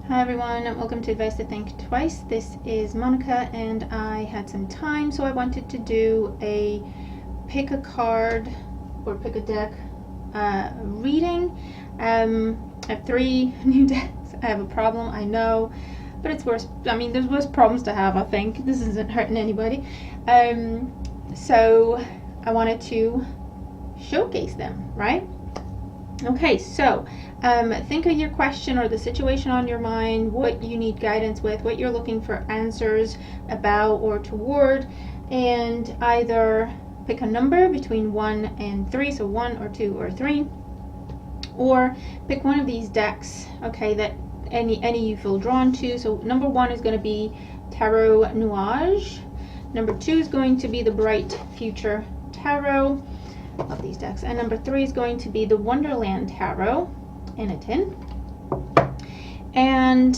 Hi everyone, welcome to Advice to Think Twice. This is Monica and I had some time, so I wanted to do a pick a card or pick a deck reading. I have 3 new decks. I have a problem, I know, but it's worse. I mean, there's worse problems to have, I think. This isn't hurting anybody. So I wanted to showcase them, right? Okay, so think of your question or the situation on your mind, what you need guidance with, what you're looking for answers about or toward, and either pick a number between 1 and 3, so 1 or 2 or 3, or pick one of these decks, okay, that any you feel drawn to. So number 1 is going to be Tarot Nuages. Number 2 is going to be the Bright Future Tarot. Love these decks. And number 3 is going to be the Wonderland Tarot in a tin. And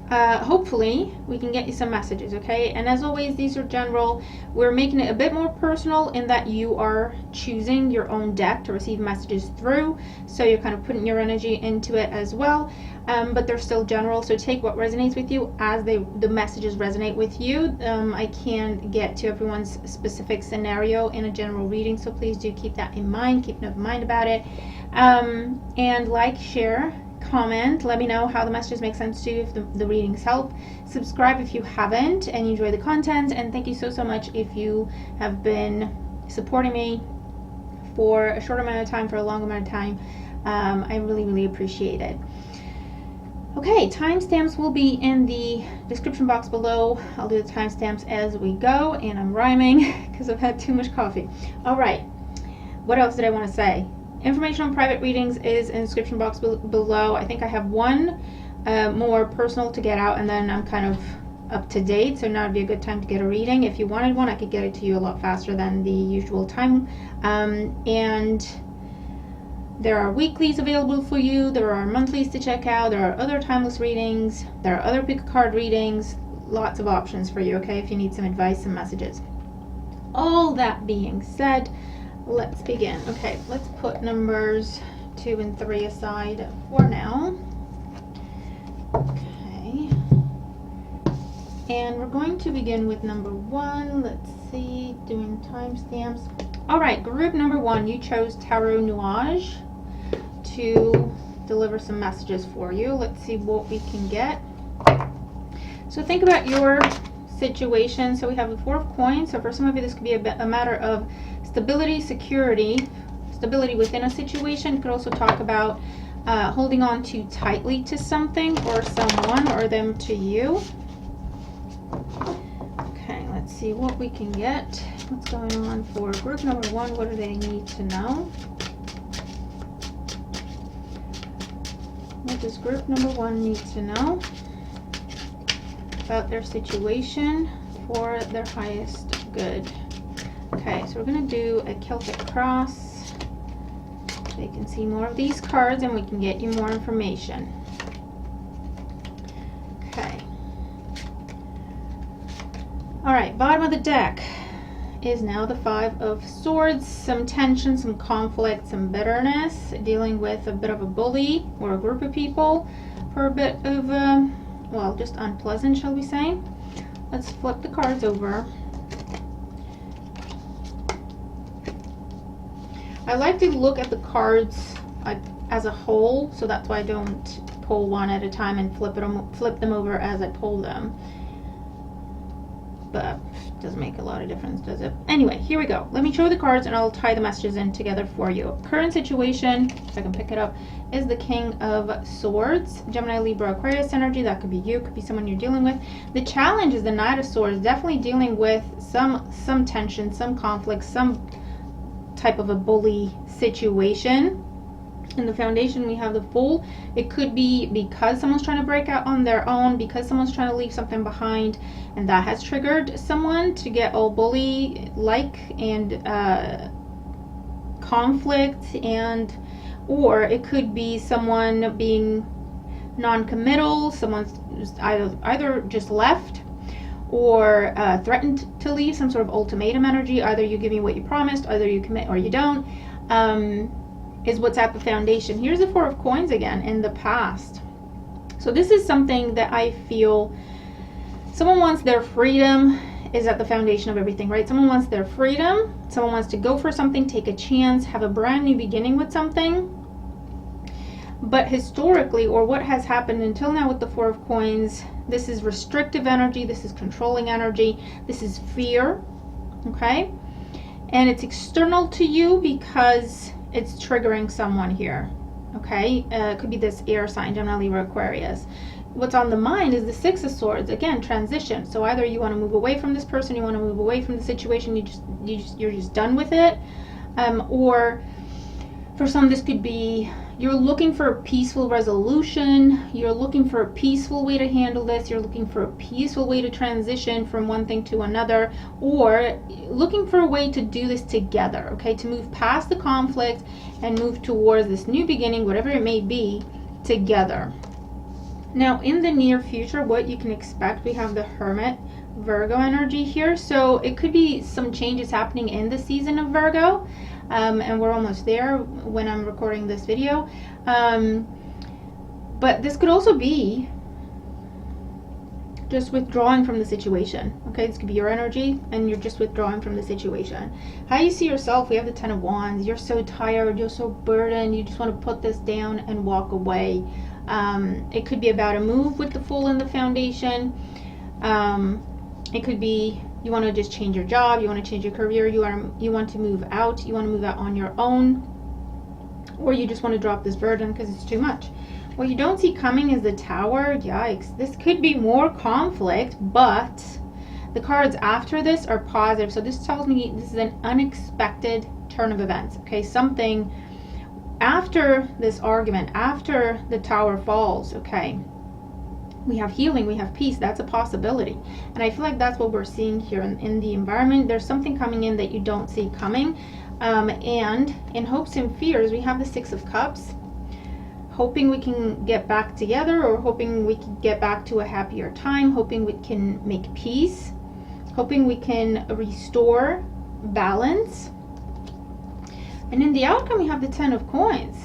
hopefully we can get you some messages, okay? And as always, these are general. We're making it a bit more personal in that you are choosing your own deck to receive messages through. So you're kind of putting your energy into it as well. But they're still general, so take what resonates with you as the messages resonate with you. I can't get to everyone's specific scenario in a general reading, so please do keep that in mind, keep an open mind about it. And like, share, comment, let me know how the messages make sense to you, if the readings help. Subscribe if you haven't and you enjoy the content, and thank you so much if you have been supporting me for a short amount of time, for a long amount of time. I really appreciate it. Okay, timestamps will be in the description box below. I'll do the timestamps as we go, and I'm rhyming because I've had too much coffee. All right, what else did I want to say? Information on private readings is in the description box below. I think I have one more personal to get out, and then I'm kind of up to date, so now would be a good time to get a reading. If you wanted one, I could get it to you a lot faster than the usual time. And there are weeklies available for you, there are monthlies to check out, there are other timeless readings, there are other pick a card readings, lots of options for you, okay, if you need some advice, some messages. All that being said, let's begin. Okay, let's put numbers 2 and 3 aside for now. Okay. And we're going to begin with number 1. Let's see, doing timestamps. All right, group number 1, you chose Tarot Nuages to deliver some messages for you. Let's see what we can get. So think about your situation. So we have the 4 of coins. So for some of you, this could be a matter of stability, security, stability within a situation. It could also talk about holding on too tightly to something or someone, or them to you. Okay, let's see what we can get. What's going on for group number 1? What do they need to know? What does group number 1 need to know about their situation for their highest good? Okay, so we're going to do a Celtic cross so you can see more of these cards and we can get you more information. Okay. Alright, bottom of the deck is now the 5 of Swords. Some tension, some conflict, some bitterness, dealing with a bit of a bully or a group of people for a bit of, well, just unpleasant, shall we say. Let's flip the cards over. I like to look at the cards as a whole, so that's why I don't pull one at a time and flip them over as I pull them. But it doesn't make a lot of difference, does it? Anyway, here we go. Let me show the cards and I'll tie the messages in together for you. Current situation, if I can pick it up, is the King of Swords. Gemini, Libra, Aquarius energy. That could be you, could be someone you're dealing with. The challenge is the Knight of Swords, definitely dealing with some tension, some conflict, some type of a bully situation. In the Foundation, we have the Fool. It could be because someone's trying to break out on their own, because someone's trying to leave something behind, and that has triggered someone to get all bully-like and conflict, and or it could be someone being non-committal, someone's either just left or threatened to leave, some sort of ultimatum energy. Either you give me what you promised, either you commit or you don't. Is what's at the Foundation. Here's the 4 of Coins again in the past. So this is something that I feel someone wants their freedom is at the foundation of everything, right? Someone wants their freedom. Someone wants to go for something, take a chance, have a brand new beginning with something. But historically, or what has happened until now with the Four of Coins, this is restrictive energy, this is controlling energy, this is fear, okay? And it's external to you because it's triggering someone here, okay? It could be this air sign, Gemini, Libra, Aquarius. What's on the mind is the Six of Swords, again, transition. So either you want to move away from this person, you want to move away from the situation, you're just done with it, or for some this could be you're looking for a peaceful resolution, you're looking for a peaceful way to handle this, you're looking for a peaceful way to transition from one thing to another, or looking for a way to do this together, okay, to move past the conflict and move towards this new beginning, whatever it may be, together. Now in the near future, what you can expect, we have the Hermit, Virgo energy here, so it could be some changes happening in the season of Virgo. And we're almost there when I'm recording this video. But this could also be just withdrawing from the situation. Okay, this could be your energy and you're just withdrawing from the situation. How you see yourself, we have the Ten of Wands. You're so tired, you're so burdened, you just want to put this down and walk away. It could be about a move with the Fool in the foundation. It could be you want to just change your job, you want to change your career, you want to move out, you want to move out on your own, or you just want to drop this burden because it's too much. What you don't see coming is the Tower. Yikes, this could be more conflict, but the cards after this are positive. So this tells me this is an unexpected turn of events, okay? Something after this argument, after the Tower falls, okay? We have healing, we have peace. That's a possibility. And I feel like that's what we're seeing here in the environment. There's something coming in that you don't see coming. And in hopes and fears, we have the Six of Cups. Hoping we can get back together, or hoping we can get back to a happier time. Hoping we can make peace. Hoping we can restore balance. And in the outcome, we have the Ten of Coins.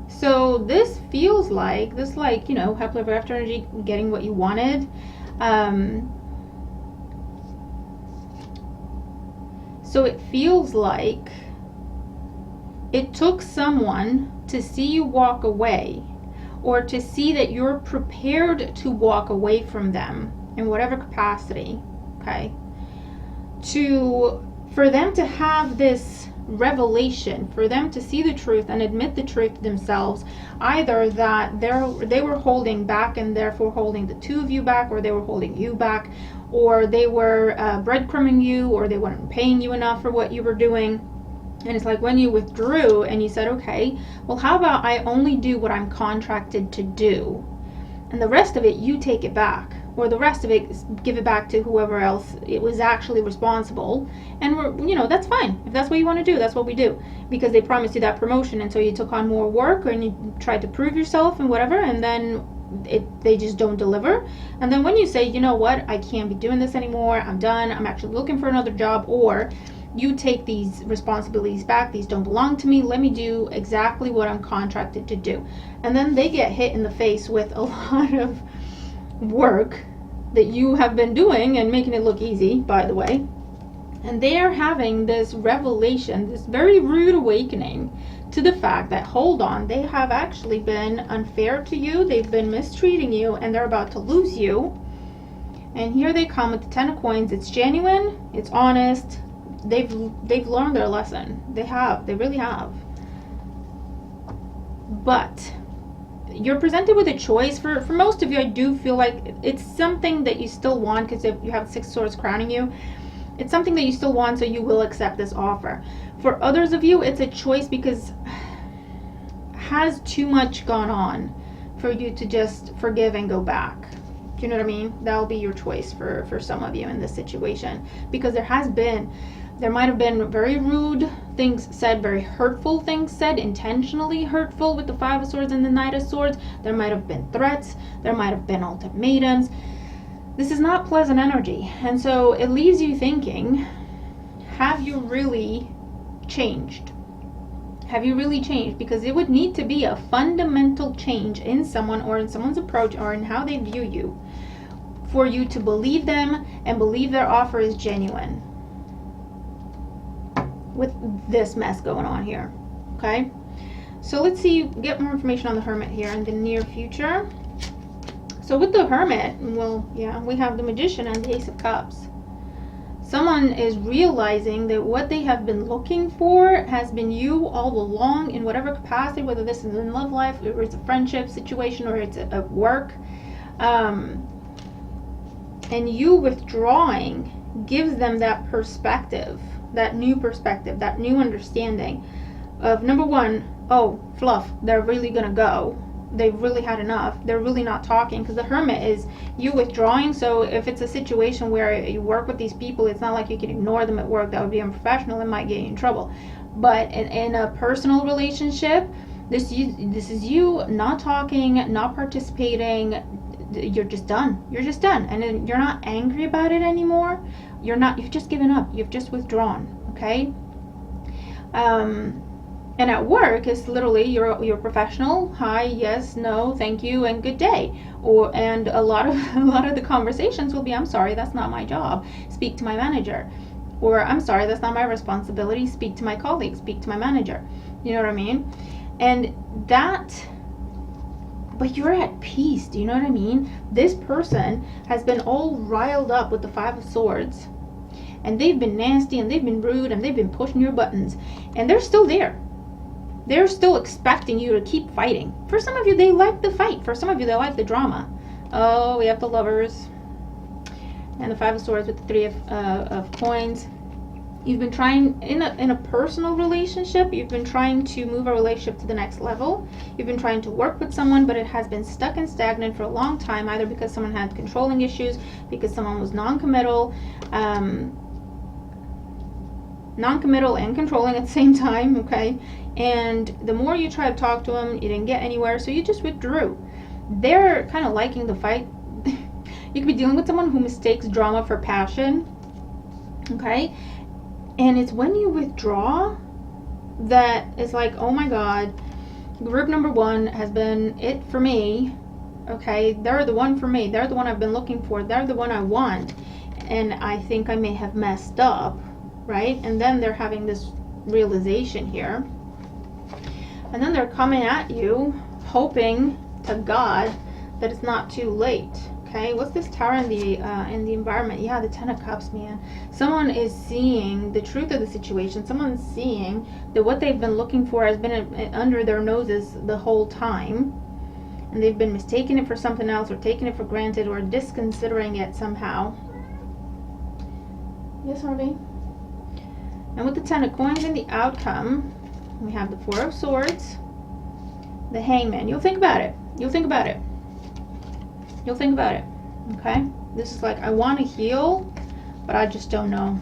So this feels like, you know, happily ever after energy, getting what you wanted. So it feels like it took someone to see you walk away, or to see that you're prepared to walk away from them in whatever capacity, okay? For them to have this revelation, for them to see the truth and admit the truth to themselves, either that they were holding back and therefore holding the two of you back, or they were holding you back, or they were breadcrumbing you, or they weren't paying you enough for what you were doing. And it's like when you withdrew and you said, okay, well, how about I only do what I'm contracted to do, and the rest of it you take it back, or the rest of it give it back to whoever else it was actually responsible. And we're, you know, that's fine. If that's what you want to do, that's what we do, because they promised you that promotion, and so you took on more work and you tried to prove yourself and whatever, and then they just don't deliver. And then when you say, you know what, I can't be doing this anymore, I'm done, I'm actually looking for another job, or you take these responsibilities back, these don't belong to me, let me do exactly what I'm contracted to do. And then they get hit in the face with a lot of work that you have been doing and making it look easy, by the way. And they are having this revelation, this very rude awakening to the fact that, hold on, they have actually been unfair to you, they've been mistreating you, and they're about to lose you. And here they come with the Ten of Coins. It's genuine, it's honest, they've learned their lesson. They really have. But you're presented with a choice. For most of you, I do feel like it's something that you still want, because if you have Six Swords crowning you, it's something that you still want, so you will accept this offer. For others of you, it's a choice because has too much gone on for you to just forgive and go back. Do you know what I mean? That'll be your choice for some of you in this situation, because there might have been very rude things said, very hurtful things said, intentionally hurtful with the Five of Swords and the Knight of Swords. There might have been threats, there might have been ultimatums. This is not pleasant energy, and so it leaves you thinking, have you really changed? Have you really changed? Because it would need to be a fundamental change in someone, or in someone's approach, or in how they view you, for you to believe them and believe their offer is genuine. With this mess going on here, okay? So let's see, get more information on the Hermit here in the near future. So with the Hermit, well, yeah, we have the Magician and the Ace of Cups. Someone is realizing that what they have been looking for has been you all along, in whatever capacity, whether this is in love life, or it's a friendship situation, or it's at work. And you withdrawing gives them that perspective, that new perspective, that new understanding of, number one, oh, fluff, they're really gonna go. They've really had enough. They're really not talking, because the Hermit is you withdrawing. So if it's a situation where you work with these people, it's not like you can ignore them at work. That would be unprofessional and might get you in trouble. But in a personal relationship, this is you not talking, not participating. You're just done. You're just done, and you're not angry about it anymore. You're not. You've just given up. You've just withdrawn. Okay. And at work, it's literally you're professional. Hi, yes, no, thank you, and good day. And a lot of the conversations will be, I'm sorry, that's not my job. Speak to my manager. Or I'm sorry, that's not my responsibility. Speak to my colleague. Speak to my manager. You know what I mean? And that, but you're at peace. Do you know what I mean? This person has been all riled up with the Five of Swords, and they've been nasty, and they've been rude, and they've been pushing your buttons, and they're still there. They're still expecting you to keep fighting. For some of you, they like the fight. For some of you, they like the drama. Oh, we have the Lovers and the Five of Swords with the Three of Coins. You've been trying, in a personal relationship, you've been trying to move a relationship to the next level. You've been trying to work with someone, but it has been stuck and stagnant for a long time, either because someone had controlling issues, because someone was non-committal and controlling at the same time, okay? And the more you try to talk to them, you didn't get anywhere, so you just withdrew. They're kind of liking the fight. You could be dealing with someone who mistakes drama for passion, okay? And it's when you withdraw that it's like, oh my God, group number one has been it for me, okay? They're the one for me. They're the one I've been looking for. They're the one I want. And I think I may have messed up, right? And then they're having this realization here. And then they're coming at you, hoping to God that it's not too late. Okay, what's this Tower in the environment? Yeah, the Ten of Cups, man. Someone is seeing the truth of the situation. Someone's seeing that what they've been looking for has been under their noses the whole time, and they've been mistaking it for something else, or taking it for granted, or disconsidering it somehow. Yes, Harvey. And with the Ten of Coins and the outcome, we have the Four of Swords, the Hangman. You'll think about it. You'll think about it. You'll think about it. Okay? This is like, I want to heal, but I just don't know.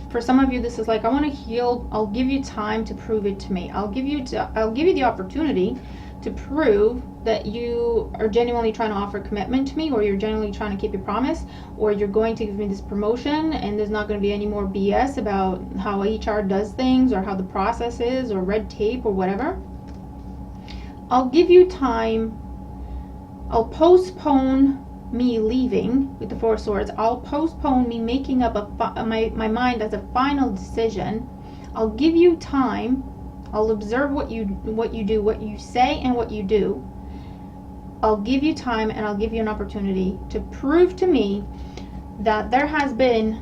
For some of you, this is like, I want to heal. I'll give you time to prove it to me. I'll give you the opportunity to prove that you are genuinely trying to offer commitment to me, or you're genuinely trying to keep your promise, or you're going to give me this promotion, and there's not going to be any more BS about how HR does things, or how the process is, or red tape, or whatever. I'll give you time. I'll postpone me leaving with the Four of Swords. I'll postpone me making up my mind as a final decision. I'll give you time. I'll observe what you do, what you say, and what you do. I'll give you time, and I'll give you an opportunity to prove to me that there has been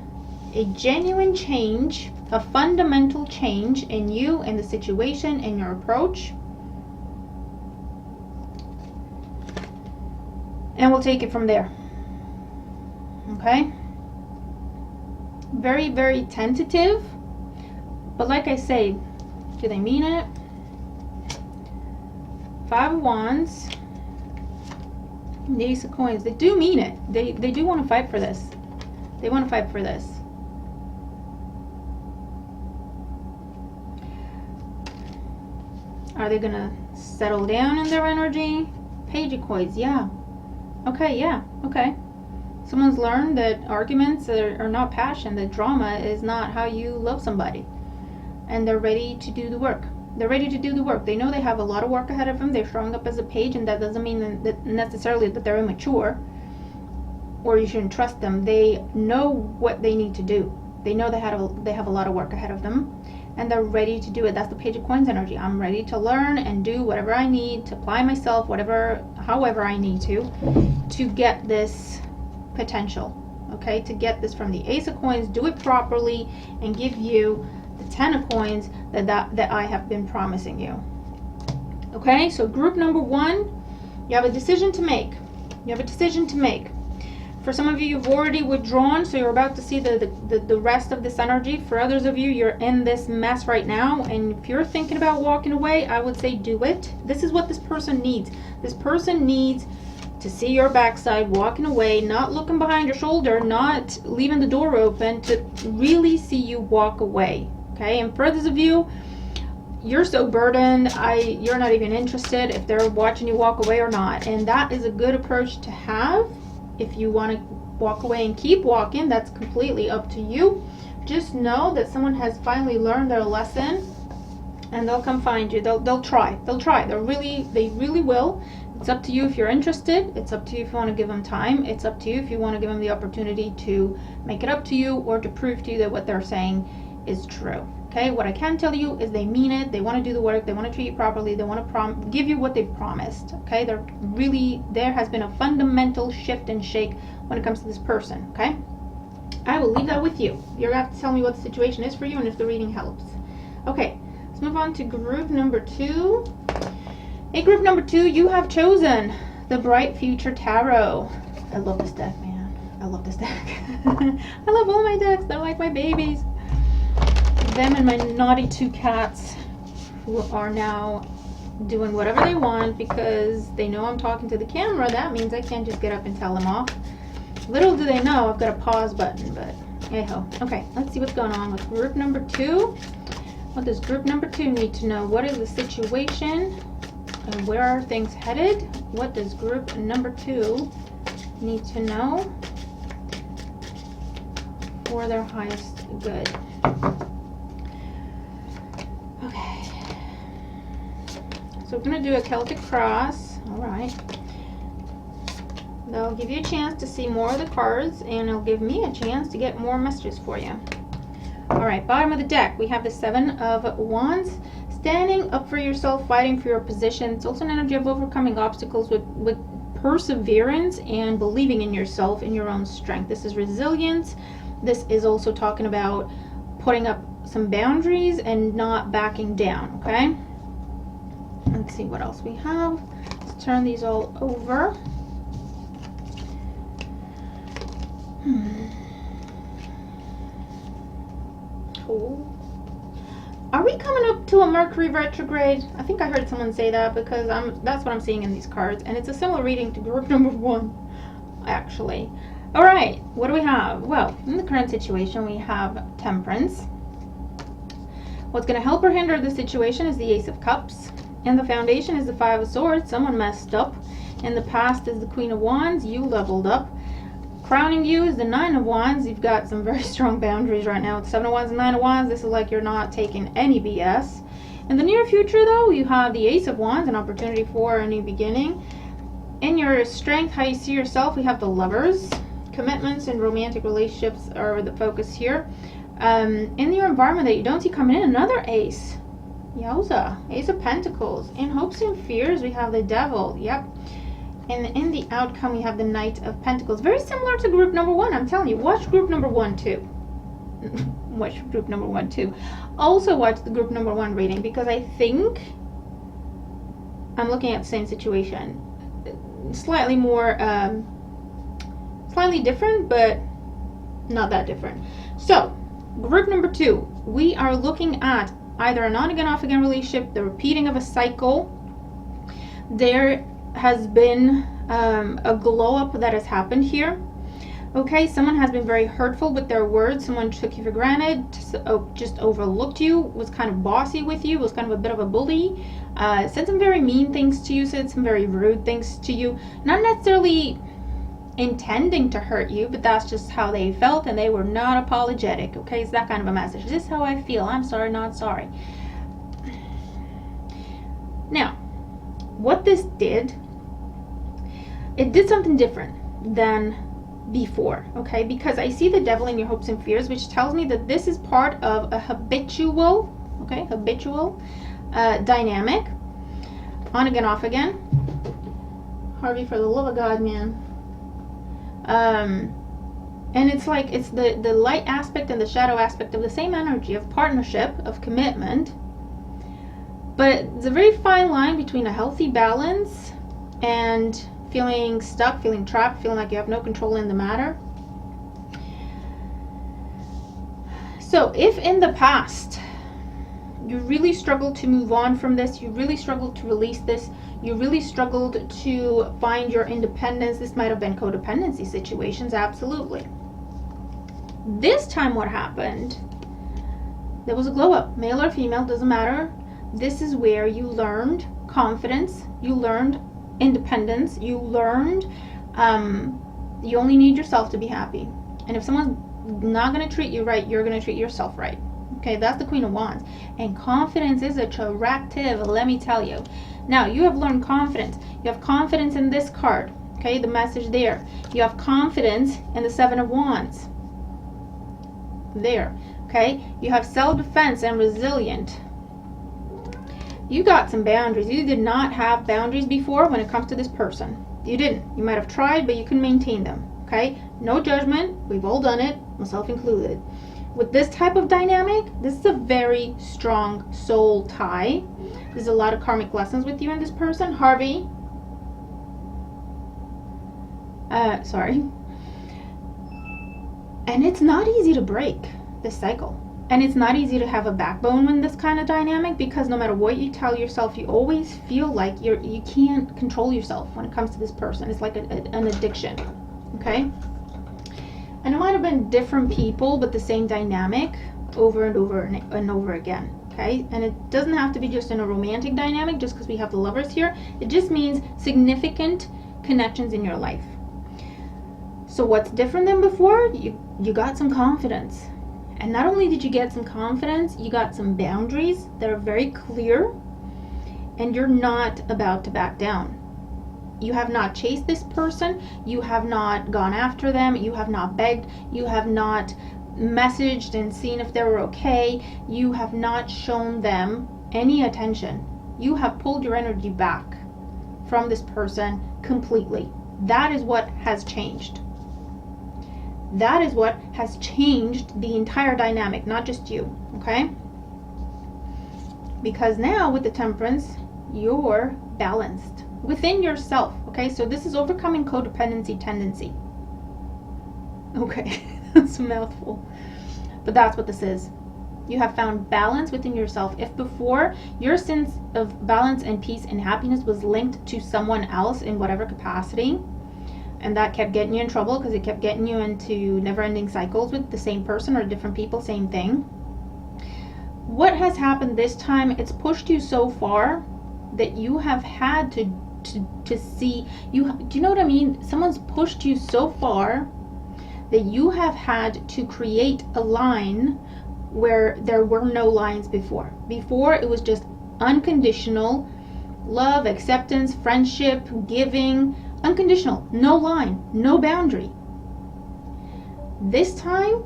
a genuine change, a fundamental change in you, in the situation, in your approach. And we'll take it from there. Okay? Very, very tentative. But like I say, do they mean it? Five of Wands. The Ace of Coins. They do mean it. They do want to fight for this. They want to fight for this. Are they going to settle down in their energy? Page of Coins. Yeah. Okay, yeah. Okay. Someone's learned that arguments are not passion. That drama is not how you love somebody. And they're ready to do the work. They're ready to do the work. They know they have a lot of work ahead of them. They're showing up as a page, and that doesn't mean that necessarily that they're immature or you shouldn't trust them. They know what they need to do. They know they have a lot of work ahead of them, and they're ready to do it. That's the Page of Coins energy. I'm ready to learn and do whatever I need to apply myself, however I need to get this potential. Okay, to get this from the Ace of Coins, do it properly, and give you the Ten of Coins that I have been promising you. Okay, so group number 1, you have a decision to make. You have a decision to make. For some of you, you've already withdrawn, so you're about to see the rest of this energy. For others of you, you're in this mess right now, and if you're thinking about walking away, I would say do it. This is what this person needs. This person needs to see your backside walking away, not looking behind your shoulder, not leaving the door open, to really see you walk away. Okay, and for others of you, you're so burdened, you're not even interested if they're watching you walk away or not. And that is a good approach to have. If you want to walk away and keep walking, that's completely up to you. Just know that someone has finally learned their lesson, and they'll come find you. They'll try. They really will. It's up to you if you're interested. It's up to you if you want to give them time. It's up to you if you want to give them the opportunity to make it up to you or to prove to you that what they're saying is true. Okay, what I can tell you is they mean it. They want to do the work. They want to treat you properly. They want to give you what they've promised. Okay, there has been a fundamental shift and shake when it comes to this person. Okay, I will leave that with you. You're going to have to tell me what the situation is for you and if the reading helps. Okay, let's move on to group number 2. Hey, group number 2, you have chosen the Bright Future Tarot. I love this deck, man. I love this deck. I love all my decks. They're like my babies. Them and my naughty 2 cats, who are now doing whatever they want because they know I'm talking to the camera. That means I can't just get up and tell them off. Little do they know I've got a pause button, but hey-ho. Okay, let's see what's going on with group number 2. What does group number 2 need to know? What is the situation and where are things headed? What does group number 2 need to know for their highest good? Okay, so we're going to do a Celtic cross. All right. That'll give you a chance to see more of the cards, and it'll give me a chance to get more messages for you. All right, bottom of the deck, we have the 7 of Wands. Standing up for yourself, fighting for your position. It's also an energy of overcoming obstacles with perseverance and believing in yourself, in your own strength. This is resilience. This is also talking about putting up some boundaries and not backing down, okay? Let's see what else we have. Let's turn these all over. Cool. Are we coming up to a Mercury retrograde? I think I heard someone say that because that's what I'm seeing in these cards, and it's a similar reading to group number 1, actually. All right, what do we have? Well, in the current situation, we have Temperance. What's going to help or hinder the situation is the Ace of Cups, and the foundation is the 5 of Swords. Someone messed up. In the past is the Queen of Wands. You leveled up. Crowning you is the 9 of Wands. You've got some very strong boundaries right now with 7 of Wands and 9 of Wands. This is like you're not taking any BS. In the near future, though, you have the Ace of Wands, an opportunity for a new beginning. In your strength, how you see yourself, we have the Lovers. Commitments and romantic relationships are the focus here. In your environment that you don't see coming in, another Ace. Yowza. Ace of Pentacles. In hopes and fears, we have the Devil. Yep. And in the outcome, we have the Knight of Pentacles. Very similar to group number 1. I'm telling you, watch group number 1 too. Watch group number 1 too. Also watch the group number 1 reading, because I think I'm looking at the same situation. Slightly more, slightly different, but not that different. So, group number 2, we are looking at either an on-again, off-again relationship, the repeating of a cycle. There has been a glow up that has happened here. Okay, someone has been very hurtful with their words. Someone took you for granted, just overlooked you, was kind of bossy with you, was kind of a bit of a bully, said some very mean things to you, said some very rude things to you, not necessarily intending to hurt you, but that's just how they felt, and they were not apologetic. Okay, it's that kind of a message. This is how I feel. I'm sorry, not sorry. Now, what this did, it did something different than before, okay? Because I see the devil in your hopes and fears, which tells me that this is part of a habitual, okay, dynamic. On again, off again. Harvey, for the love of God, man. And it's like, it's the light aspect and the shadow aspect of the same energy of partnership, of commitment. But it's a very fine line between a healthy balance and feeling stuck, feeling trapped, feeling like you have no control in the matter. So if in the past you really struggled to move on from this, you really struggled to release this, you really struggled to find your independence, this might have been codependency situations, absolutely. This time what happened, there was a glow up, male or female, doesn't matter. This is where you learned confidence, you learned independence, you learned you only need yourself to be happy. And if someone's not going to treat you right, you're going to treat yourself right. Okay, that's the Queen of Wands. And confidence is attractive, let me tell you. Now, you have learned confidence. You have confidence in this card. Okay, the message there. You have confidence in the Seven of Wands. There. Okay, you have self-defense and resilient. You got some boundaries. You did not have boundaries before when it comes to this person. You didn't. You might have tried, but you couldn't maintain them. Okay, no judgment. We've all done it, myself included. With this type of dynamic, this is a very strong soul tie. There's a lot of karmic lessons with you and this person. Harvey. Sorry. And it's not easy to break this cycle. And it's not easy to have a backbone in this kind of dynamic, because no matter what you tell yourself, you always feel like you can't control yourself when it comes to this person. It's like an addiction. Okay? And it might have been different people, but the same dynamic over and over and over again. Okay? And it doesn't have to be just in a romantic dynamic, just because we have the Lovers here. It just means significant connections in your life. So what's different than before? You got some confidence. And not only did you get some confidence, you got some boundaries that are very clear, and you're not about to back down. You have not chased this person, you have not gone after them, you have not begged, you have not messaged and seen if they were okay, you have not shown them any attention. You have pulled your energy back from this person completely. That is what has changed. That is what has changed the entire dynamic, not just you, okay? Because now with the Temperance, you're balanced within yourself, okay? So this is overcoming codependency tendency. Okay, that's a mouthful. But that's what this is. You have found balance within yourself. If before your sense of balance and peace and happiness was linked to someone else in whatever capacity, and that kept getting you in trouble because it kept getting you into never-ending cycles with the same person or different people, same thing. What has happened this time, it's pushed you so far that you have had to see, do you know what I mean? Someone's pushed you so far that you have had to create a line where there were no lines before. Before it was just unconditional love, acceptance, friendship, giving, unconditional, no line, no boundary. This time,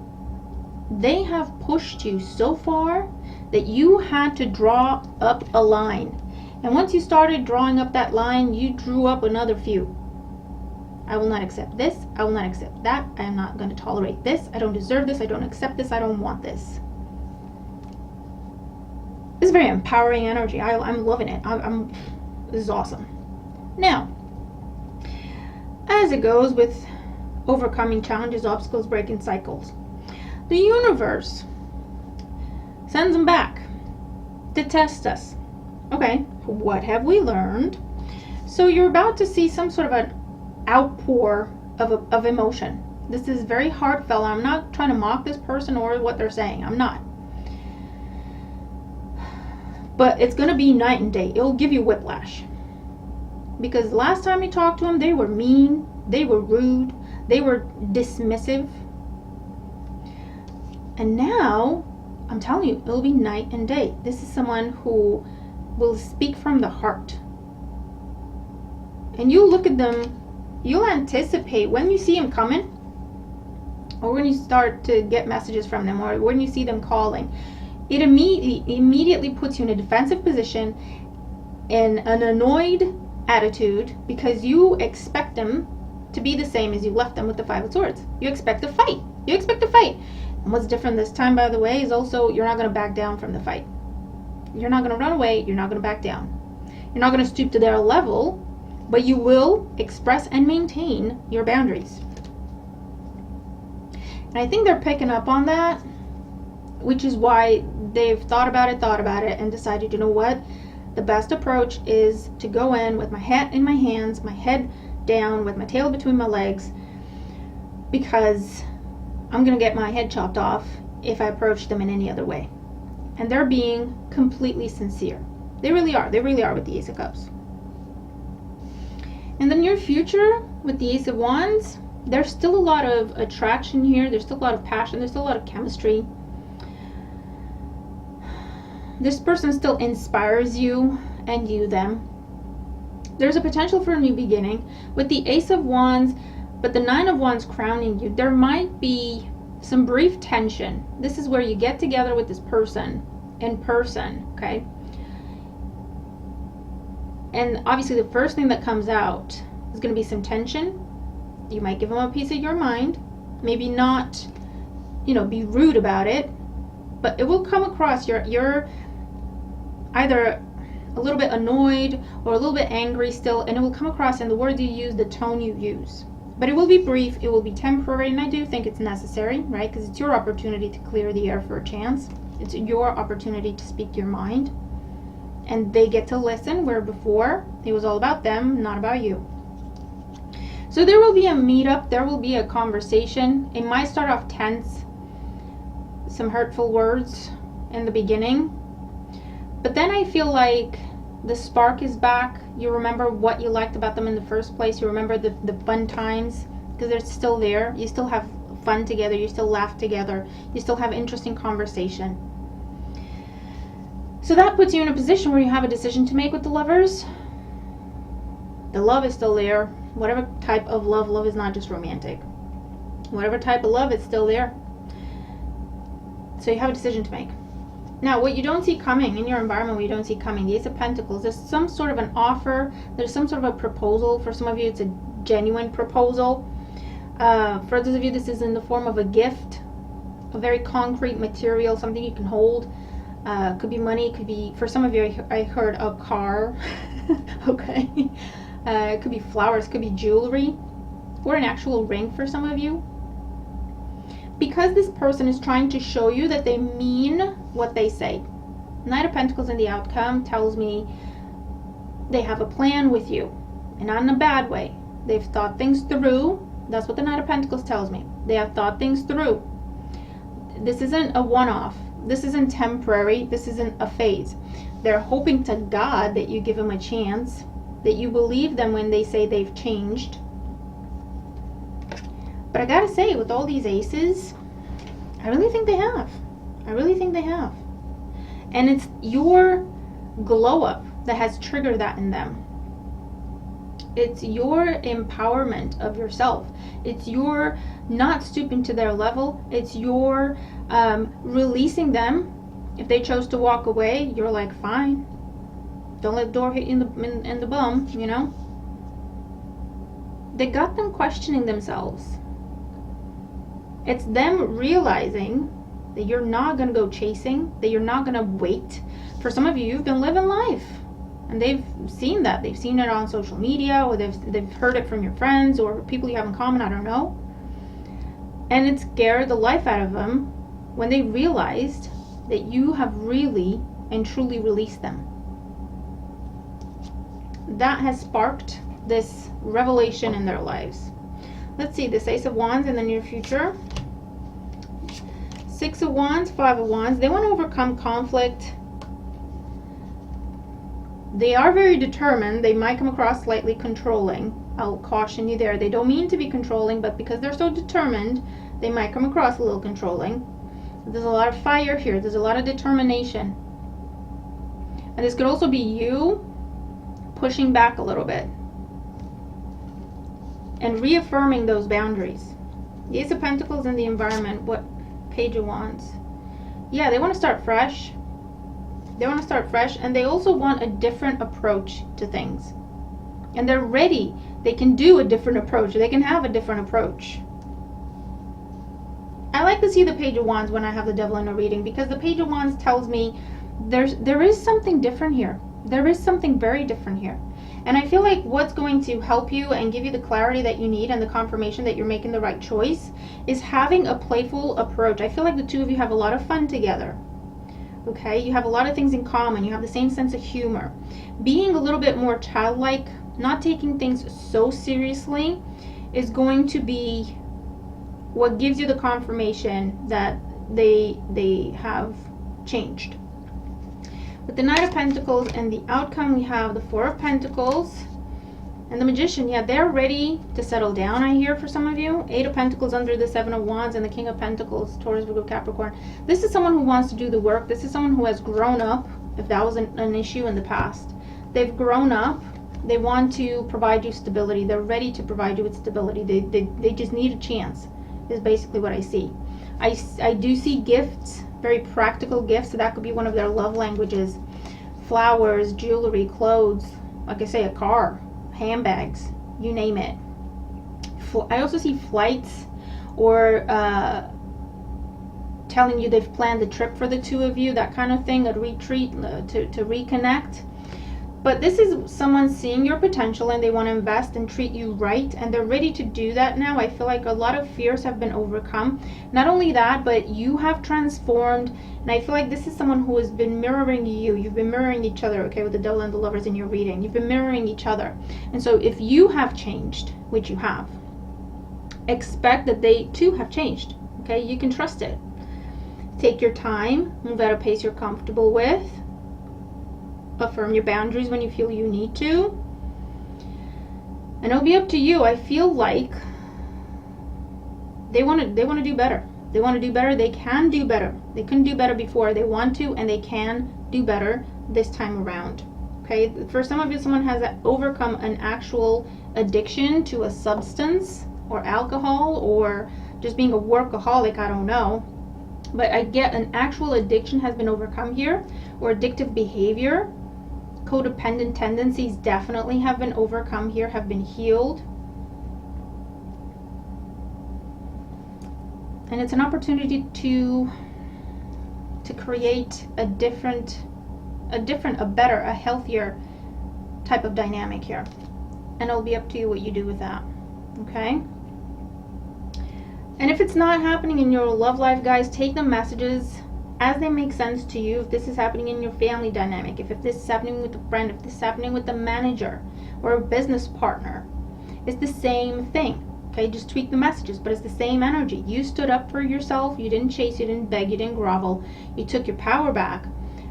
they have pushed you so far that you had to draw up a line. And once you started drawing up that line, you drew up another few. I will not accept this. I will not accept that. I am not going to tolerate this. I don't deserve this. I don't accept this. I don't want this. It's very empowering energy. I'm loving it. This is awesome. Now, as it goes with overcoming challenges, obstacles, breaking cycles, the universe sends them back to test us. Okay, what have we learned? So you're about to see some sort of an outpour of emotion. This is very heartfelt. I'm not trying to mock this person or what they're saying. I'm not. But it's going to be night and day. It'll give you whiplash. Because last time you talked to them, they were mean, they were rude, they were dismissive. And now, I'm telling you, it'll be night and day. This is someone who will speak from the heart. And you look at them, you'll anticipate when you see them coming, or when you start to get messages from them, or when you see them calling, it immediately puts you in a defensive position, in an annoyed attitude, because you expect them to be the same as you left them with the Five of Swords. You expect a fight. You expect a fight. And what's different this time, by the way, is also you're not going to back down from the fight. You're not going to run away. You're not going to back down. You're not going to stoop to their level, but you will express and maintain your boundaries. And I think they're picking up on that, which is why they've thought about it, and decided, you know what? The best approach is to go in with my hat in my hands, my head down, with my tail between my legs, because I'm going to get my head chopped off if I approach them in any other way. And they're being completely sincere. They really are. They really are with the Ace of Cups. In the near future, with the Ace of Wands, there's still a lot of attraction here. There's still a lot of passion. There's still a lot of chemistry. This person still inspires you, and you them. There's a potential for a new beginning. With the Ace of Wands, but the Nine of Wands crowning you, there might be some brief tension. This is where you get together with this person in person, okay? And obviously the first thing that comes out is going to be some tension. You might give them a piece of your mind. Maybe not, be rude about it, but it will come across you're either a little bit annoyed or a little bit angry still, and it will come across in the words you use, the tone you use. But it will be brief, it will be temporary, and I do think it's necessary, right? Because it's your opportunity to clear the air for a chance. It's your opportunity to speak your mind. And they get to listen, where before it was all about them, not about you. So there will be a meetup, there will be a conversation. It might start off tense, some hurtful words in the beginning. But then I feel like the spark is back. You remember what you liked about them in the first place. You remember the fun times, because they're still there. You still have fun together. You still laugh together. You still have interesting conversation. So that puts you in a position where you have a decision to make with the lovers. The love is still there. Whatever type of love is not just romantic. Whatever type of love, it's still there. So you have a decision to make. Now, what you don't see coming in your environment, what you don't see coming, the Ace of Pentacles, there's some sort of an offer, there's some sort of a proposal. For some of you, it's a genuine proposal. For others of you, this is in the form of a gift, a very concrete material, something you can hold. Could be money, could be, for some of you, I heard a car. Okay. It could be flowers, could be jewelry, or an actual ring for some of you. Because this person is trying to show you that they mean what they say. Knight of Pentacles in the outcome tells me they have a plan with you, and not in a bad way. They've thought things through. That's what the Knight of Pentacles tells me. They have thought things through. This isn't a one-off. This isn't temporary. This isn't a phase. They're hoping to God that you give them a chance, that you believe them when they say they've changed. But I gotta say, with all these aces, I really think they have. I really think they have. And it's your glow up that has triggered that in them. It's your empowerment of yourself. It's your not stooping to their level. It's your releasing them. If they chose to walk away, you're like, fine. Don't let the door hit you in the bum, They got them questioning themselves. It's them realizing that you're not going to go chasing, that you're not going to wait. For some of you, you've been living life, and they've seen that. They've seen it on social media, or they've heard it from your friends or people you have in common, I don't know. And it scared the life out of them when they realized that you have really and truly released them. That has sparked this revelation in their lives. Let's see, this Ace of Wands in the near future. Six of Wands, Five of Wands. They want to overcome conflict. They are very determined. They might come across slightly controlling. I'll caution you there. They don't mean to be controlling, but because they're so determined, they might come across a little controlling. There's a lot of fire here. There's a lot of determination. And this could also be you pushing back a little bit and reaffirming those boundaries. The Ace of Pentacles in the environment. What? Page of Wands. Yeah, they want to start fresh. They want to start fresh, and they also want a different approach to things. And they're ready. They can do a different approach. They can have a different approach. I like to see the Page of Wands when I have the Devil in a reading, because the Page of Wands tells me there is something different here. There is something very different here. And I feel like what's going to help you and give you the clarity that you need and the confirmation that you're making the right choice is having a playful approach. I feel like the two of you have a lot of fun together. Okay, you have a lot of things in common. You have the same sense of humor. Being a little bit more childlike, not taking things so seriously, is going to be what gives you the confirmation that they have changed. With the Knight of Pentacles and the outcome, we have the Four of Pentacles and the Magician. Yeah, they're ready to settle down, I hear, for some of you. Eight of Pentacles under the Seven of Wands and the King of Pentacles, Taurus, Virgo, Capricorn. This is someone who wants to do the work. This is someone who has grown up, if that was an issue in the past. They've grown up. They want to provide you stability. They're ready to provide you with stability. They just need a chance, is basically what I see. I do see gifts, very practical gifts. So that could be one of their love languages. Flowers, jewelry, clothes, like I say, a car, handbags, you name it. I also see flights, or telling you they've planned a trip for the two of you, that kind of thing, a retreat to reconnect. But this is someone seeing your potential and they want to invest and treat you right, and they're ready to do that now. I feel like a lot of fears have been overcome. Not only that, but you have transformed, and I feel like this is someone who has been mirroring you. You've been mirroring each other, okay, with the Devil and the Lovers in your reading. You've been mirroring each other. And so if you have changed, which you have, expect that they too have changed, okay? You can trust it. Take your time, move at a pace you're comfortable with. Affirm your boundaries when you feel you need to, and it'll be up to you. I feel like they want to do better. They want to do better. They can do better. They couldn't do better before. They want to, and they can do better this time around. Okay, for some of you, someone has overcome an actual addiction to a substance or alcohol, or just being a workaholic, I don't know, but I get an actual addiction has been overcome here, or addictive behavior. Codependent tendencies definitely have been overcome here, have been healed. And it's an opportunity to create a better, a healthier type of dynamic here. And it'll be up to you what you do with that. Okay? And if it's not happening in your love life, guys, take the messages as they make sense to you. If this is happening in your family dynamic, if this is happening with a friend, if this is happening with a manager or a business partner, it's the same thing. Okay, just tweak the messages, but it's the same energy. You stood up for yourself. You didn't chase, you didn't beg, you didn't grovel. You took your power back.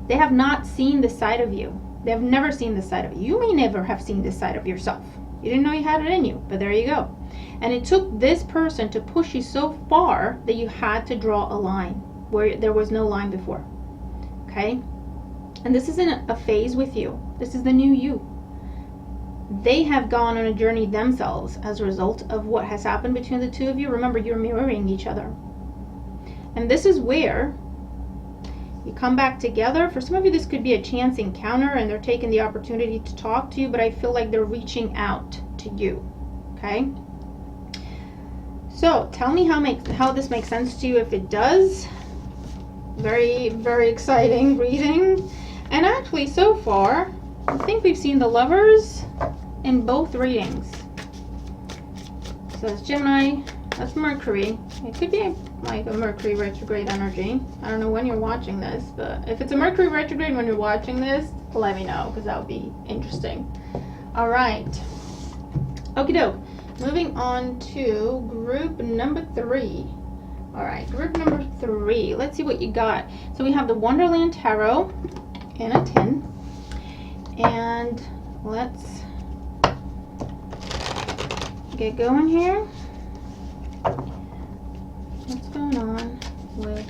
They have not seen this side of you. They have never seen this side of you. You may never have seen this side of yourself. You didn't know you had it in you, but there you go. And it took this person to push you so far that you had to draw a line where there was no line before. Okay? And this isn't a phase with you. This is the new you. They have gone on a journey themselves as a result of what has happened between the two of you. Remember, you're mirroring each other. And this is where you come back together. For some of you, this could be a chance encounter and they're taking the opportunity to talk to you, but I feel like they're reaching out to you. Okay? So tell me how this makes sense to you. If it does, very, very exciting reading. And actually, so far, I think we've seen the Lovers in both readings. So it's Gemini, that's Mercury. It could be like a Mercury retrograde energy. I don't know when you're watching this, but if it's a Mercury retrograde when you're watching this, let me know, because that would be interesting. All right. Okie doke. Moving on to group number 3. All right, group number 3. Let's see what you got. So we have the Wonderland Tarot in a tin. And let's get going here. What's going on with,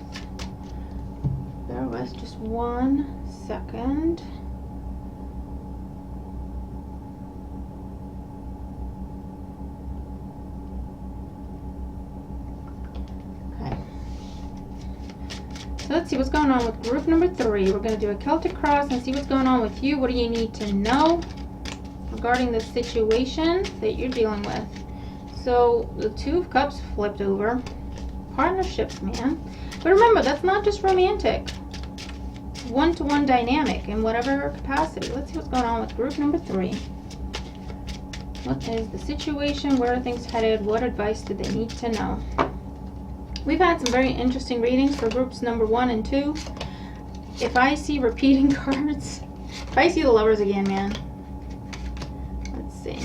bear with just 1 second. So let's see what's going on with group number 3. We're going to do a Celtic cross and see what's going on with you. What do you need to know regarding the situation that you're dealing with? So the 2 of Cups flipped over. Partnerships, man. But remember, that's not just romantic. One-to-one dynamic in whatever capacity. Let's see what's going on with group number 3. What is the situation? Where are things headed? What advice do they need to know? We've had some very interesting readings for groups number 1 and 2. If I see repeating cards, if I see the Lovers again, man. Let's see.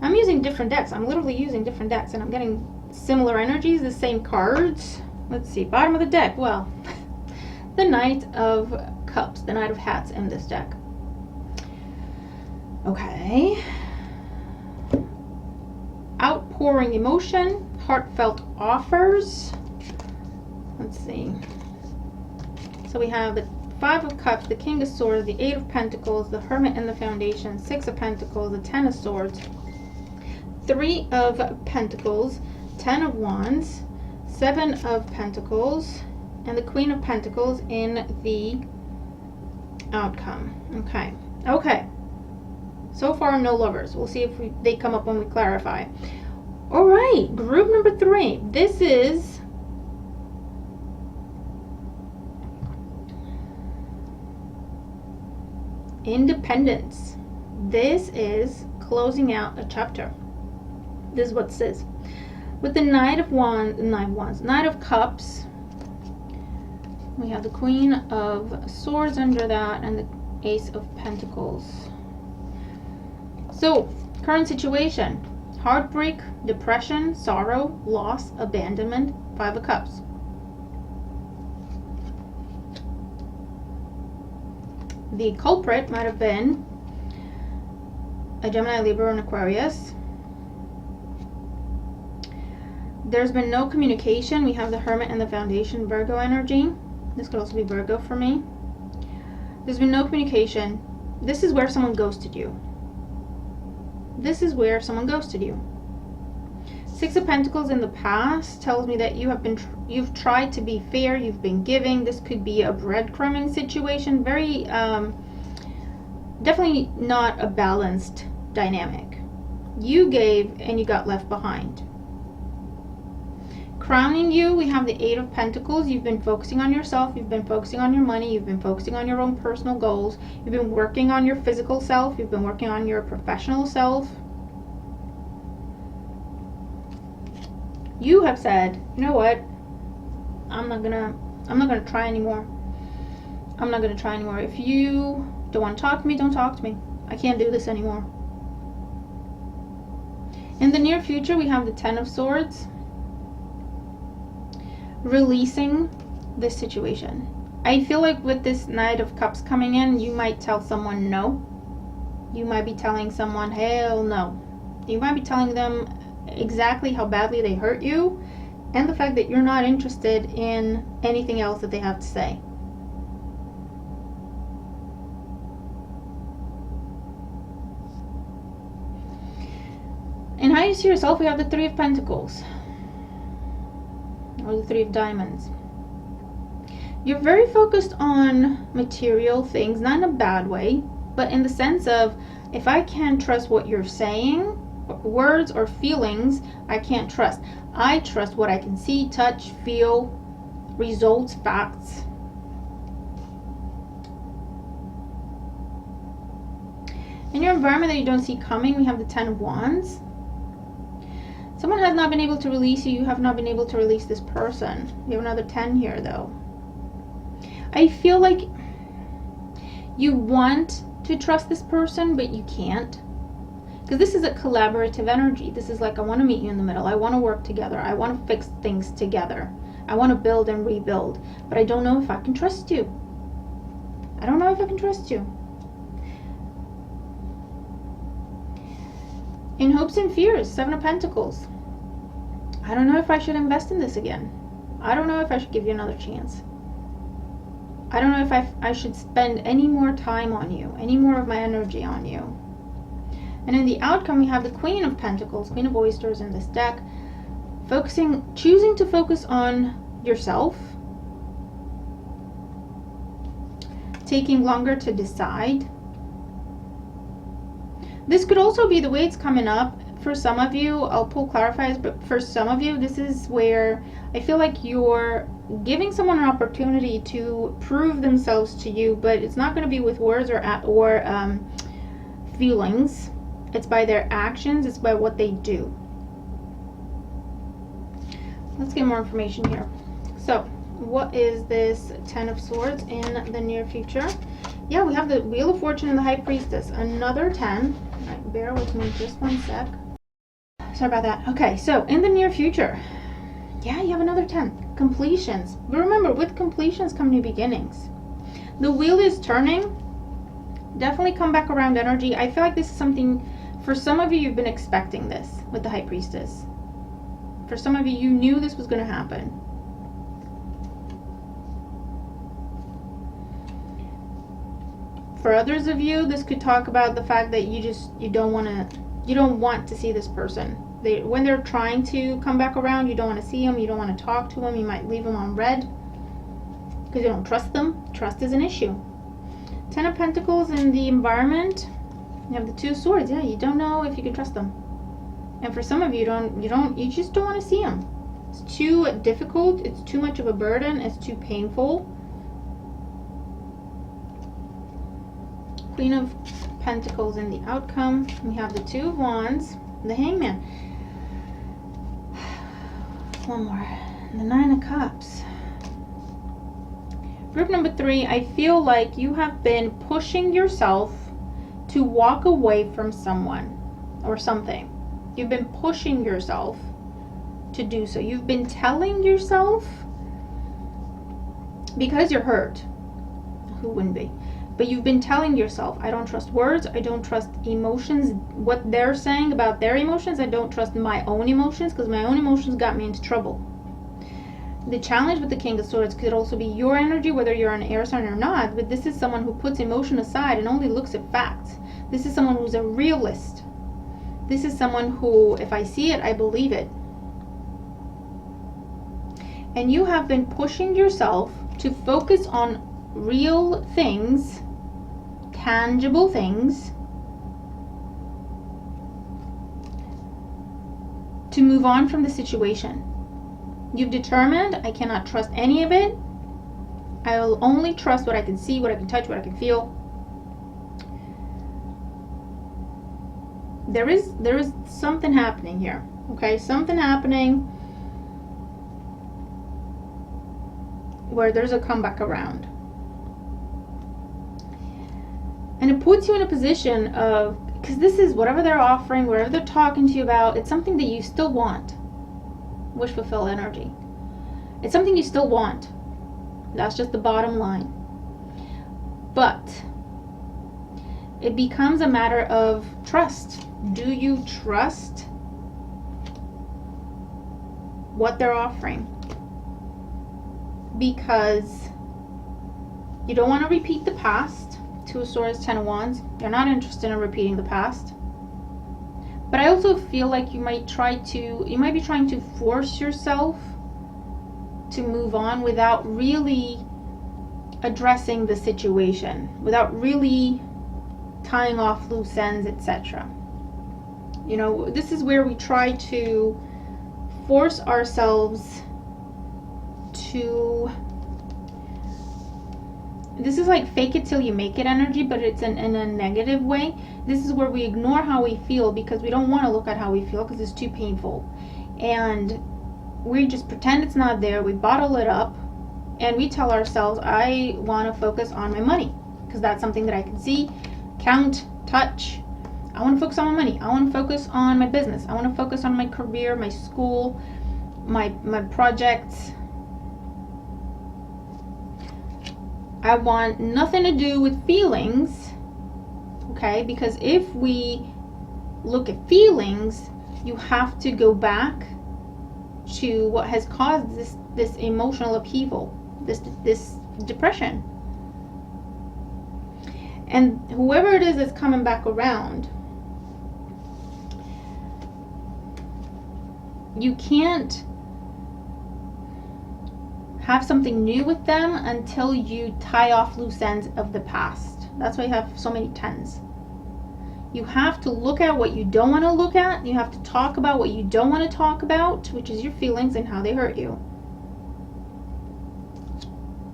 I'm using different decks. I'm literally using different decks and I'm getting similar energies, the same cards. Let's see. Bottom of the deck. Well, the Knight of Cups, the Knight of Hats in this deck. Okay. Outpouring emotion, heartfelt offers. Let's see. So we have the 5 of Cups, the King of Swords, the 8 of Pentacles, the Hermit in the Foundation, 6 of Pentacles, the 10 of Swords, 3 of Pentacles, 10 of Wands, 7 of Pentacles, and the Queen of Pentacles in the outcome. Okay. Okay. So far, no Lovers. We'll see if they come up when we clarify. All right. Group number 3. This is independence. This is closing out a chapter. This is what it says. With the Knight of Cups, we have the Queen of Swords under that and the Ace of Pentacles. So, current situation. Heartbreak, depression, sorrow, loss, abandonment, 5 of Cups. The culprit might have been a Gemini, Libra, and Aquarius. There's been no communication. We have the Hermit and the Foundation, Virgo energy. This could also be Virgo for me. There's been no communication. This is where someone ghosted you. This is where someone ghosted you. 6 of Pentacles in the past tells me that you've tried to be fair, you've been giving. This could be a breadcrumbing situation. Very, definitely not a balanced dynamic. You gave and you got left behind. Crowning you, we have the 8 of Pentacles. You've been focusing on yourself. You've been focusing on your money. You've been focusing on your own personal goals. You've been working on your physical self. You've been working on your professional self. You have said, you know what? I'm not gonna try anymore. I'm not gonna try anymore. If you don't want to talk to me, don't talk to me. I can't do this anymore. In the near future, we have the 10 of Swords. Releasing this situation. I feel like with this Knight of Cups coming in, you might tell someone no. You might be telling someone hell no. You might be telling them exactly how badly they hurt you and the fact that you're not interested in anything else that they have to say. And how you see yourself, we have the 3 of Pentacles. Or the 3 of Diamonds. You're very focused on material things, not in a bad way, but in the sense of, if I can't trust what you're saying, words or feelings, I can't trust. I trust what I can see, touch, feel, results, facts. In your environment that you don't see coming, we have the 10 of Wands. Someone has not been able to release you. You have not been able to release this person. You have another 10 here, though. I feel like you want to trust this person, but you can't. Because this is a collaborative energy. This is like, I want to meet you in the middle. I want to work together. I want to fix things together. I want to build and rebuild. But I don't know if I can trust you. I don't know if I can trust you. In hopes and fears, 7 of Pentacles. I don't know if I should invest in this again. I don't know if I should give you another chance. I don't know if I should spend any more time on you, any more of my energy on you. And in the outcome, we have the Queen of Pentacles, Queen of Oysters in this deck, choosing to focus on yourself, taking longer to decide. This could also be the way it's coming up for some of you. I'll pull clarifiers, but for some of you, this is where I feel like you're giving someone an opportunity to prove themselves to you, but it's not going to be with words or feelings. It's by their actions. It's by what they do. Let's get more information here. So, what is this Ten of Swords in the near future? Yeah, we have the Wheel of Fortune and the High Priestess. Another 10. All right, bear with me just one sec. Sorry about that. Okay, so in the near future, yeah, you have another 10. Completions. But remember, with completions come new beginnings. The wheel is turning. Definitely come back around energy. I feel like this is something, for some of you, you've been expecting this with the High Priestess. For some of you, you knew this was going to happen. For others of you, this could talk about the fact that you don't want to see this person. When they're trying to come back around, you don't want to see them, you don't want to talk to them, you might leave them on red because you don't trust them. Trust is an issue. Ten of Pentacles in the environment. You have the Two of Swords. Yeah, you don't know if you can trust them. And for some of you, you just don't want to see them. It's too difficult, it's too much of a burden, it's too painful. Queen of Pentacles in the outcome. We have the Two of Wands, the Hangman. One more. The Nine of Cups. Group number 3, I feel like you have been pushing yourself to walk away from someone or something. You've been pushing yourself to do so. You've been telling yourself, because you're hurt. Who wouldn't be? But you've been telling yourself, I don't trust words, I don't trust emotions, what they're saying about their emotions, I don't trust my own emotions, because my own emotions got me into trouble. The challenge with the King of Swords could also be your energy, whether you're an air sign or not, but this is someone who puts emotion aside and only looks at facts. This is someone who's a realist. This is someone who, if I see it, I believe it. And you have been pushing yourself to focus on real things, tangible things, to move on from the situation. You've determined, I cannot trust any of it. I will only trust what I can see, what I can touch, what I can feel. There is something happening here, okay? Something happening where there's a comeback around. And it puts you in a position of, because this is whatever they're offering, whatever they're talking to you about, it's something that you still want. Wish fulfill energy. It's something you still want. That's just the bottom line. But it becomes a matter of trust. Do you trust what they're offering? Because you don't want to repeat the past. Two of Swords, Ten of Wands. You're not interested in repeating the past. But I also feel like you might be trying to force yourself to move on without really addressing the situation, without really tying off loose ends, etc. You know, this is where we try to force ourselves to, this is like fake it till you make it energy, but it's in a negative way. This is where we ignore how we feel because we don't want to look at how we feel because it's too painful. And we just pretend it's not there. We bottle it up and we tell ourselves, I want to focus on my money because that's something that I can see, count, touch. I want to focus on my money. I want to focus on my business. I want to focus on my career, my school, my projects. I want nothing to do with feelings, okay? Because if we look at feelings, you have to go back to what has caused this emotional upheaval, this depression. And whoever it is that's coming back around, you can't have something new with them until you tie off loose ends of the past. That's why you have so many 10s. You have to look at what you don't want to look at. You have to talk about what you don't want to talk about, which is your feelings and how they hurt you,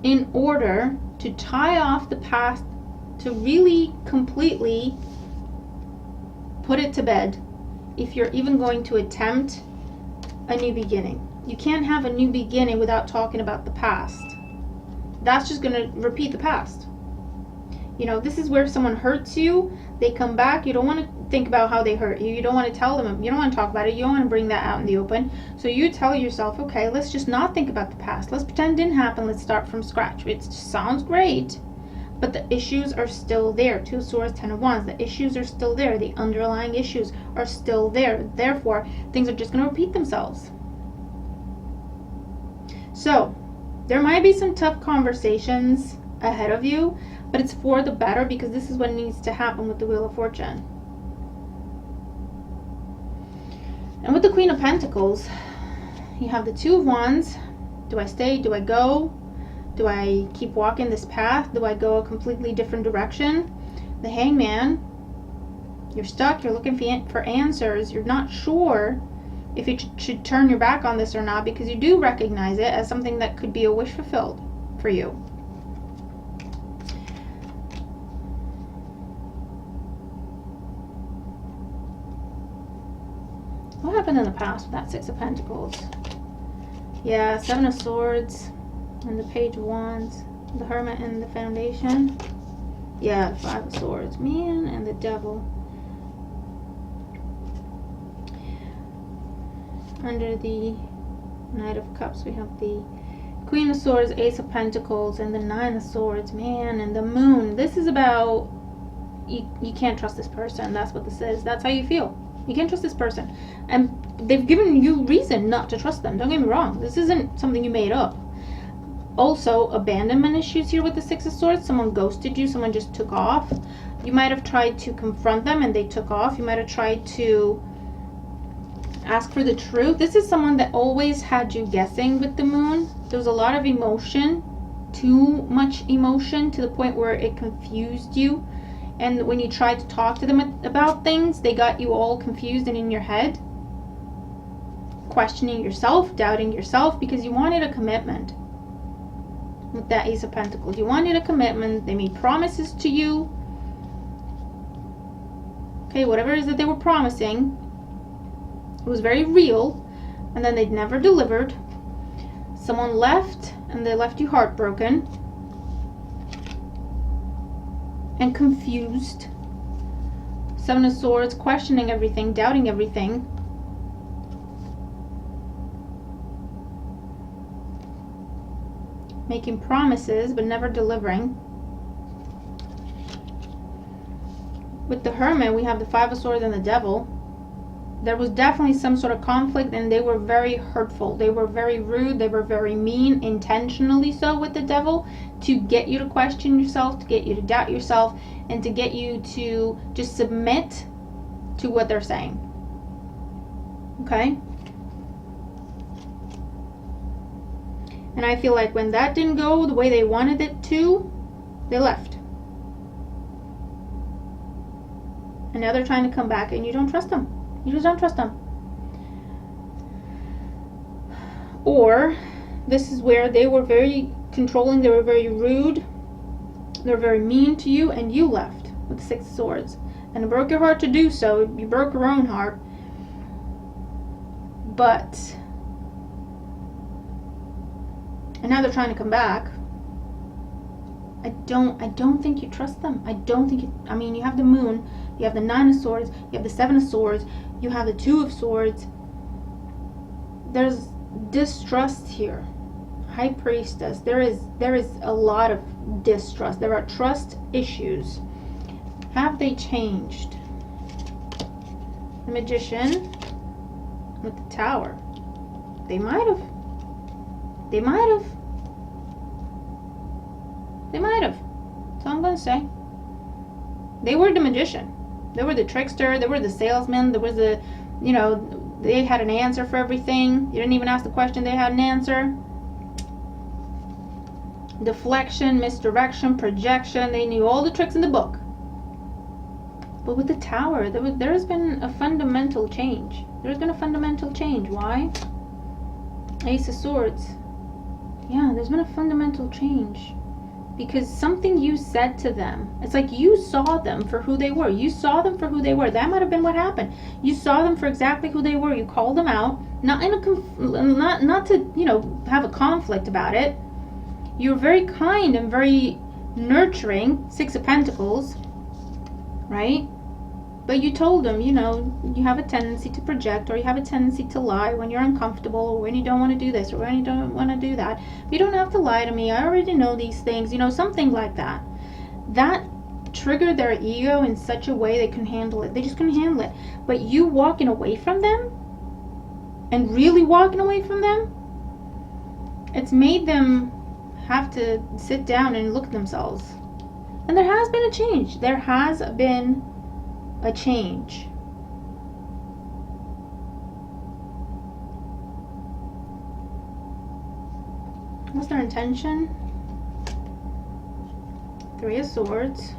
in order to tie off the past, to really completely put it to bed if you're even going to attempt a new beginning. You can't have a new beginning without talking about the past. That's just going to repeat the past. You know, this is where someone hurts you, they come back, you don't want to think about how they hurt you, you don't want to tell them, you don't want to talk about it, you don't want to bring that out in the open. So you tell yourself, okay, let's just not think about the past, let's pretend it didn't happen, let's start from scratch. It sounds great, but the issues are still there. 2 of Swords, 10 of Wands, the issues are still there, the underlying issues are still there. Therefore, things are just going to repeat themselves. So, there might be some tough conversations ahead of you, but it's for the better, because this is what needs to happen with the Wheel of Fortune. And with the Queen of Pentacles, you have the 2 of Wands. Do I stay? Do I go? Do I keep walking this path? Do I go a completely different direction? The Hangman. You're stuck. You're looking for answers. You're not sure if you should turn your back on this or not, because you do recognize it as something that could be a wish fulfilled for you. What happened in the past with that 6 of Pentacles? Yeah, 7 of Swords and the Page of Wands, the Hermit and the Foundation. Yeah, the 5 of Swords, man, and the Devil. Under the Knight of Cups, we have the Queen of Swords, Ace of Pentacles, and the 9 of Swords, man, and the Moon. This is about, you can't trust this person. That's what this is. That's how you feel. You can't trust this person. And they've given you reason not to trust them. Don't get me wrong. This isn't something you made up. Also, abandonment issues here with the 6 of Swords. Someone ghosted you. Someone just took off. You might have tried to confront them and they took off. You might have tried to ask for the truth. This is someone that always had you guessing with the Moon. There was a lot of emotion. Too much emotion to the point where it confused you. And when you tried to talk to them about things, they got you all confused and in your head. Questioning yourself, doubting yourself, because you wanted a commitment. With that Ace of Pentacles, you wanted a commitment. They made promises to you. Okay, whatever it is that they were promising, it was very real, and then they'd never delivered. Someone left, and they left you heartbroken and confused. 7 of Swords, questioning everything, doubting everything. Making promises, but never delivering. With the Hermit, we have the 5 of Swords and the Devil. There was definitely some sort of conflict, and they were very hurtful. They were very rude. They were very mean, intentionally so, with the Devil, to get you to question yourself, to get you to doubt yourself, and to get you to just submit to what they're saying. Okay? And I feel like when that didn't go the way they wanted it to, they left. And now they're trying to come back, and you don't trust them. You just don't trust them. Or this is where they were very controlling, they were very rude, they were very mean to you, and you left with the 6 of Swords. And it broke your heart to do so. You broke your own heart. But, and now they're trying to come back. I don't think you trust them. I don't think you, I mean, you have the Moon, you have the 9 of Swords, you have the 7 of Swords, you have the 2 of Swords. There's distrust here. High Priestess. There is a lot of distrust. There are trust issues. Have they changed? The Magician with the Tower. They might have. They might have. They might have. That's all I'm going to say. They were the magician. They were the trickster. They were the salesman. There was the, you know, they had an answer for everything. You didn't even ask the question. They had an answer. deflection, misdirection, projection. They knew all the tricks in the book. But with the Tower, there's been a fundamental change. There's been a fundamental change. Why? Ace of Swords. Yeah, there's been a fundamental change. Because something you said to them, it's like you saw them for who they were. You saw them for who they were. That might have been what happened. You saw them for exactly who they were. You called them out, not in a not to, you know, have a conflict about it. You're very kind and very nurturing. Six of Pentacles, right? But you told them, you know, you have a tendency to project, or you have a tendency to lie when you're uncomfortable, or when you don't want to do this, or when you don't want to do that. You don't have to lie to me. I already know these things, you know, something like that. That triggered their ego in such a way they couldn't handle it. They just couldn't handle it. But you walking away from them, and really walking away from them, it's made them have to sit down and look at themselves. And there has been a change. There has been a change. What's their intention? Three of Swords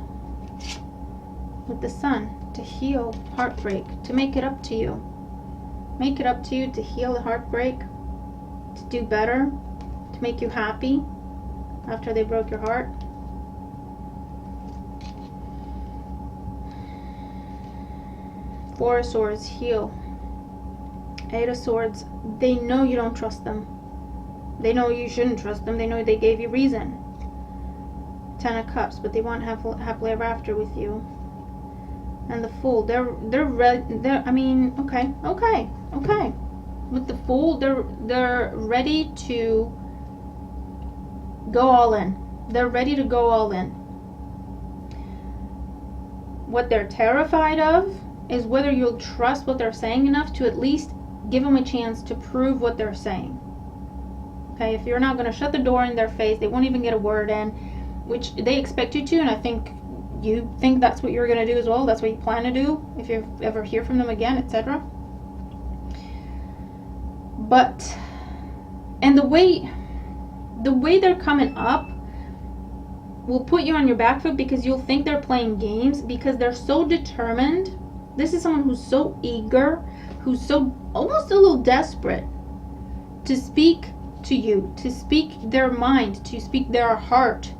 with the Sun. To heal heartbreak, to make it up to you. Make it up to you to heal the heartbreak, to do better, to make you happy after they broke your heart. Four of Swords, heal. Eight of Swords, they know you don't trust them. They know you shouldn't trust them. They know they gave you reason. Ten of Cups, but they want happily ever after with you. And the Fool, they're I mean, okay. With the Fool, they're ready to go all in. They're ready to go all in. What they're terrified of is whether you'll trust what they're saying enough to at least give them a chance to prove what they're saying. Okay, if you're not going to shut the door in their face, they won't even get a word in, which they expect you to, and I think you think that's what you're going to do as well. That's what you plan to do if you ever hear from them again, etc. But, and the way they're coming up will put you on your back foot, because you'll think they're playing games, because they're so determined. This is someone who's so eager, who's so almost a little desperate to speak to you, to speak their mind, to speak their heart,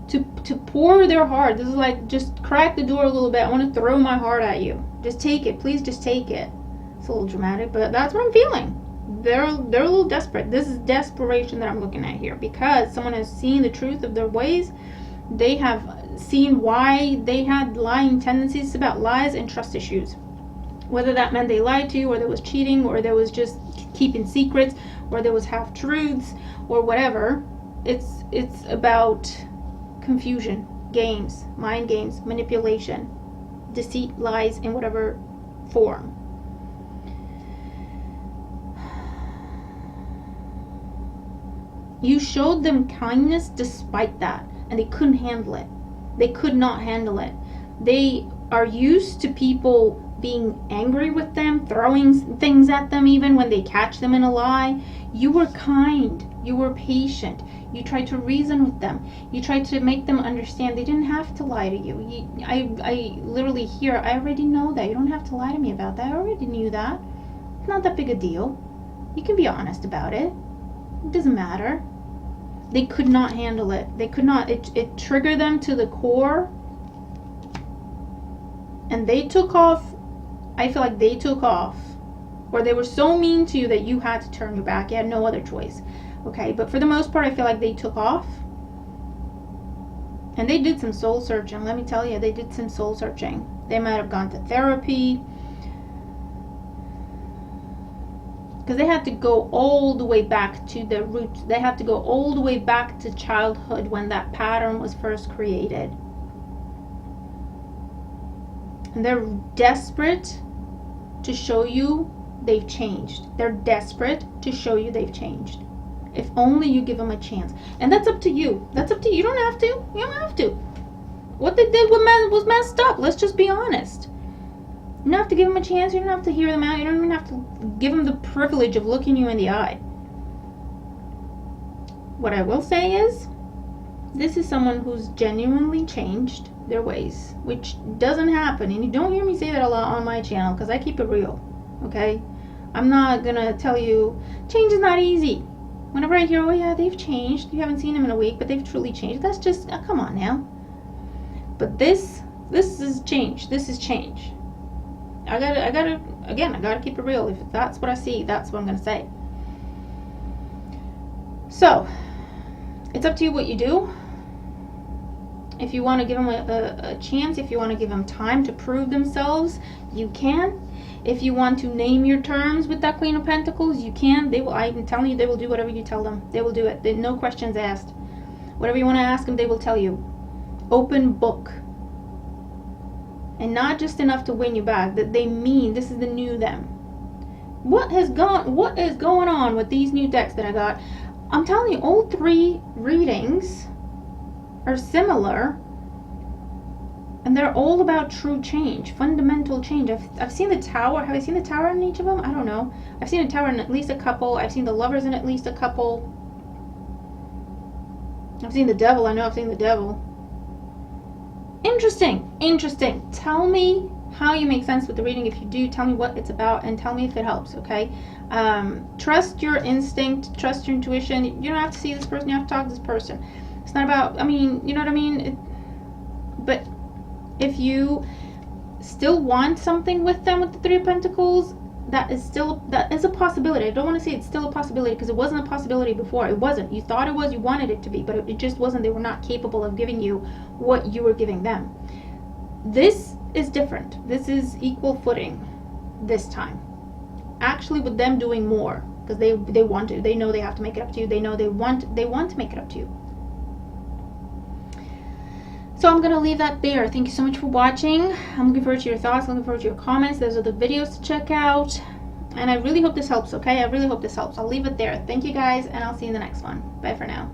to pour their heart. This is like, just crack the door a little bit. I want to throw my heart at you. Just take it. Please just take it. It's a little dramatic, but that's what I'm feeling. They're a little desperate. This is desperation that I'm looking at here, because someone has seen the truth of their ways. They have seen why they had lying tendencies about lies and trust issues. Whether that meant they lied to you, or there was cheating, or there was just keeping secrets, or there was half-truths, or whatever. It's about confusion, games, mind games, manipulation, deceit, lies in whatever form. You showed them kindness despite that, and they couldn't handle it. They could not handle it. They are used to people being angry with them, throwing things at them even when they catch them in a lie. You were kind. You were patient. You tried to reason with them. You tried to make them understand they didn't have to lie to you. I literally hear, I already know that. You don't have to lie to me about that. I already knew that. It's not that big a deal. You can be honest about it. It doesn't matter. They could not handle it. They could not. It triggered them to the core. And they took off. I feel like they took off. Or they were so mean to you that you had to turn your back. You had no other choice. Okay, but for the most part, I feel like they took off. And they did some soul searching. Let me tell you, they did some soul searching. They might have gone to therapy. Because they had to go all the way back to the roots. They had to go all the way back to childhood when that pattern was first created. And they're desperate to show you they've changed. They're desperate to show you they've changed. If only you give them a chance. And that's up to you. That's up to you. You don't have to. You don't have to. What they did was messed up. Let's just be honest. You don't have to give them a chance. You don't have to hear them out. You don't even have to give them the privilege of looking you in the eye. What I will say is, this is someone who's genuinely changed their ways, which doesn't happen. And you don't hear me say that a lot on my channel because I keep it real, okay? I'm not gonna tell you change is not easy. Whenever I hear, oh yeah, they've changed, you haven't seen them in a week, but they've truly changed, that's just, come on now. But this is change. This is change. I gotta keep it real. If that's what I see, that's what I'm gonna say. So, it's up to you what you do. If you want to give them a chance, if you want to give them time to prove themselves, you can. If you want to name your terms with that Queen of Pentacles, you can. They will. I'm telling you, they will do whatever you tell them. They will do it. No questions asked. Whatever you want to ask them, they will tell you. Open book. And not just enough to win you back. That they mean this is the new them. What is going on with these new decks that I got? I'm telling you, all three readings are similar, and they're all about true change, fundamental change. I've seen the Tower. Have I seen the Tower in each of them? I don't know. I've seen a Tower in at least a couple. I've seen the Lovers in at least a couple. I've seen the Devil. I know I've seen the Devil. Interesting. Tell me how you make sense with the reading. If you do, tell me what it's about and tell me if it helps, okay? Trust your instinct, trust your intuition. You don't have to see this person, you have to talk to this person. It's not about, I mean, you know what I mean? But if you still want something with them with the Three of Pentacles, that is a possibility. I don't want to say it's still a possibility because it wasn't a possibility before. It wasn't. You thought it was, you wanted it to be, but it just wasn't. They were not capable of giving you what you were giving them. This is different. This is equal footing this time. Actually with them doing more because they want to. They know they have to make it up to you. They know they want to make it up to you. So I'm going to leave that there. Thank you so much for watching. I'm looking forward to your thoughts. I'm looking forward to your comments. Those are the videos to check out. And I really hope this helps, okay? I really hope this helps. I'll leave it there. Thank you guys, and I'll see you in the next one. Bye for now.